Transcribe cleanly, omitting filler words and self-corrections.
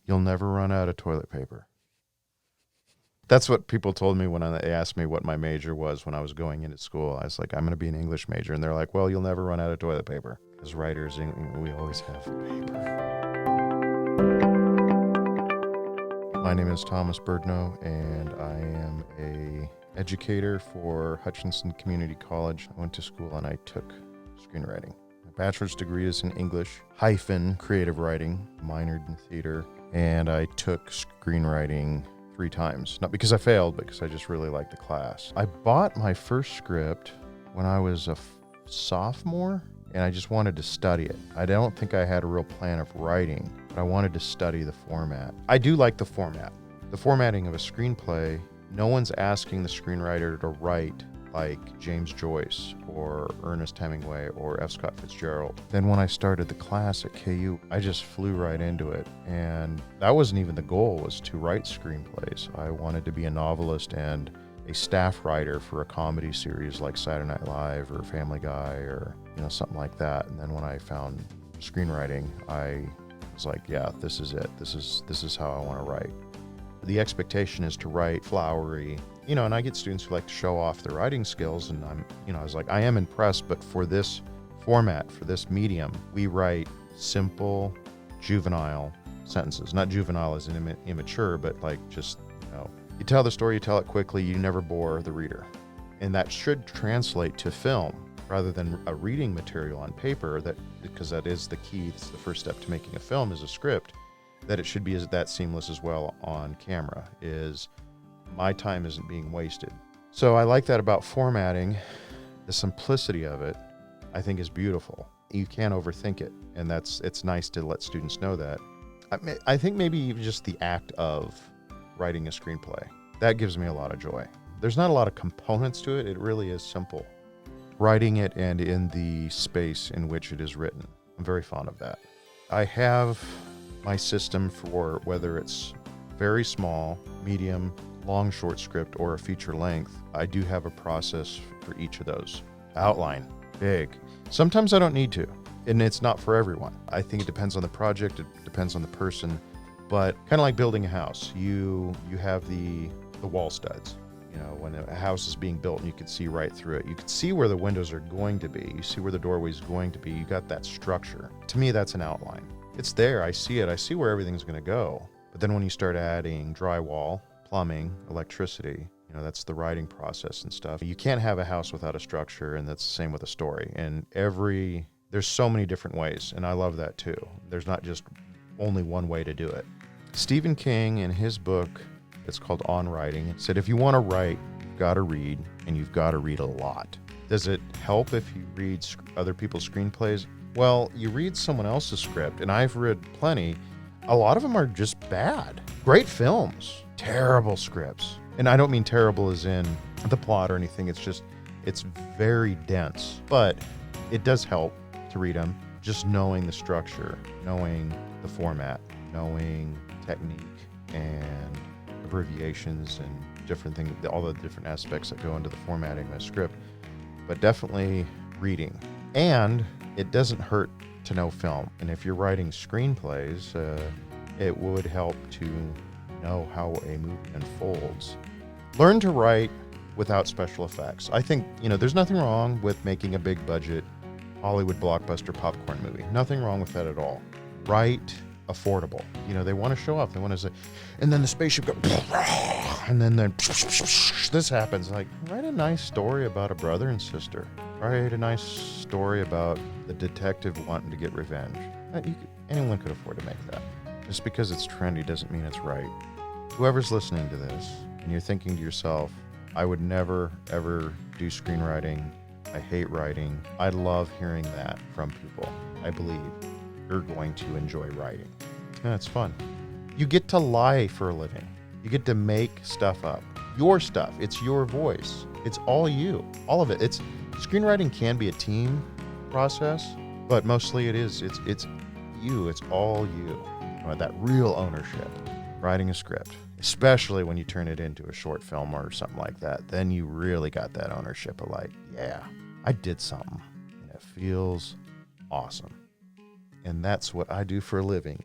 You'll never run out of toilet paper. That's what people told me when they asked me what my major was when I was going into school. I was like, I'm going to be an English major. And they're like, well, you'll never run out of toilet paper. As writers, we always have paper. My name is Thomas Birdno, and I am a educator for Hutchinson Community College. I went to school and I took screenwriting. My bachelor's degree is in English, creative writing, minored in theater, and I took screenwriting 3 times. Not because I failed, but because I just really liked the class. I bought my first script when I was a sophomore, and I just wanted to study it. I don't think I had a real plan of writing, but I wanted to study the format. I do like the format. The formatting of a screenplay, no one's asking the screenwriter to write like James Joyce or Ernest Hemingway or F. Scott Fitzgerald. Then when I started the class at KU, I just flew right into it. And that wasn't even the goal, was to write screenplays. I wanted to be a novelist and a staff writer for a comedy series like Saturday Night Live or Family Guy or something like that. And then when I found screenwriting, I was like, yeah, this is it. This is how I want to write. The expectation is to write flowery, and I get students who like to show off their writing skills, and I was like, I am impressed, but for this format, for this medium, we write simple, juvenile sentences. Not juvenile as in immature, but like just, you tell the story, you tell it quickly, you never bore the reader. And that should translate to film rather than a reading material on paper, because that is the key. It's the first step to making a film, is a script, that it should be that seamless as well on camera, is my time isn't being wasted. So I like that about formatting. The simplicity of it, I think, is beautiful. You can't overthink it, and it's nice to let students know that. I think maybe even just the act of writing a screenplay, that gives me a lot of joy. There's not a lot of components to it. It really is simple. Writing it and in the space in which it is written. I'm very fond of that. I have my system for whether it's very small, medium, long short script, or a feature length. I do have a process for each of those. Outline, big. Sometimes I don't need to, and it's not for everyone. I think it depends on the project, it depends on the person, but kind of like building a house. You have the wall studs. When a house is being built and you can see right through it. You can see where the windows are going to be. You see where the doorway is going to be. You got that structure. To me, that's an outline. It's there. I see it. I see where everything's going to go. But then when you start adding drywall, plumbing, electricity, that's the writing process and stuff. You can't have a house without a structure, and that's the same with a story. And there's so many different ways, and I love that too. There's not just only one way to do it. Stephen King, in his book, it's called On Writing, said if you want to write, you've got to read, and you've got to read a lot. Does it help if you read other people's screenplays? Well, you read someone else's script, and I've read plenty. A lot of them are just bad. Great films, terrible scripts. And I don't mean terrible as in the plot or anything. It's very dense. But it does help to read them, just knowing the structure, knowing the format, knowing technique and abbreviations and different things, all the different aspects that go into the formatting of a script. But definitely reading. And it doesn't hurt to know film. And if you're writing screenplays, it would help to know how a movie unfolds. Learn to write without special effects. I think, there's nothing wrong with making a big budget Hollywood blockbuster popcorn movie. Nothing wrong with that at all. Write affordable. They want to show off. They want to say, and then the spaceship goes, and then this happens. Like, write a nice story about a brother and sister. Write a nice story about the detective wanting to get revenge. Anyone could afford to make that. Just because it's trendy doesn't mean it's right. Whoever's listening to this, and you're thinking to yourself, I would never, ever do screenwriting. I hate writing. I love hearing that from people. I believe you're going to enjoy writing. And it's fun. You get to lie for a living. You get to make stuff up. Your stuff. It's your voice. It's all you. All of it. Screenwriting can be a team process, but mostly it is. It's you. It's all you. That real ownership. Writing a script, especially when you turn it into a short film or something like that, then you really got that ownership of like, yeah, I did something. And it feels awesome. And that's what I do for a living.